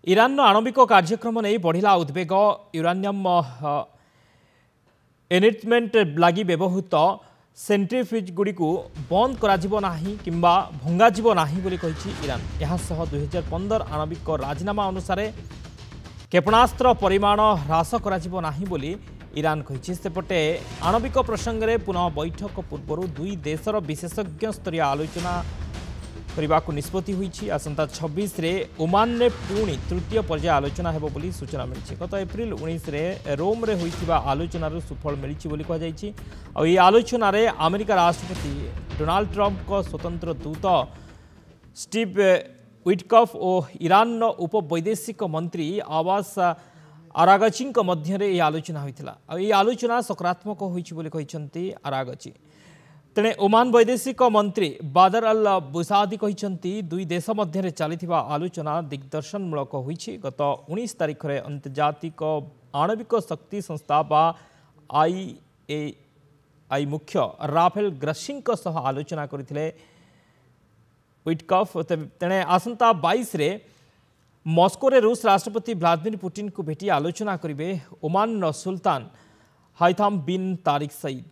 Iran आणविक कार्यक्रम नहीं बढ़ला उद्वेग यूरानियम एनरिचमेंट लगी व्यवहृत सेंट्रीफ्यूज गुड़ी बंद किंबा भंगाजिबो नाही बोली कहिछि ईरान। यह 2015 आणविक राजीनामा अनुसार क्षेपणास्त्र परिमाण ह्रास कराजिबो नाही बोली ईरान कहिछि। सेपटे आणविक प्रसंग में पुनः बैठक पूर्व दुई देशर विशेषज्ञ स्तरीय आलोचना करने को निष्पत्ति हुई। आसंता 26 रे ओमान ने पुणी तृतीय पर्याय आलोचना हेबो बोली सूचना मिली। गत एप्रिल 19 रे रोम रे होइथिबा आलोचनार सुफल मिली बोली कह जायछि। आ ई आलोचना रे अमेरिका राष्ट्रपति डोनाल्ड ट्रंप को स्वतंत्र दूत स्टीव विटकॉफ और ईरान उपवैदेशिक मंत्री अब्बास आरागची मध्य आलोचना होइथिला। आ ई आलोचना सकारात्मक होइछि बोली कहिसंती आरागची। तेणे ओमान वैदेशिक मंत्री बादर अल बुसादी कहते दुई देश मध्य चली आलोचना दिग्दर्शनमूलक होइछि। गत 19 तारिख में अंतर्जातिक आणविक शक्ति संस्था IAEA मुख्य राफेल ग्रस्सी आलोचना करथिले विटकॉफ। तेणे आसंता 22 रे मॉस्को रे रूस राष्ट्रपति व्लादिमीर पुतिन को भेटी आलोचना करिवे ओमान सुल्तान हैथम बिन तारिक सईद।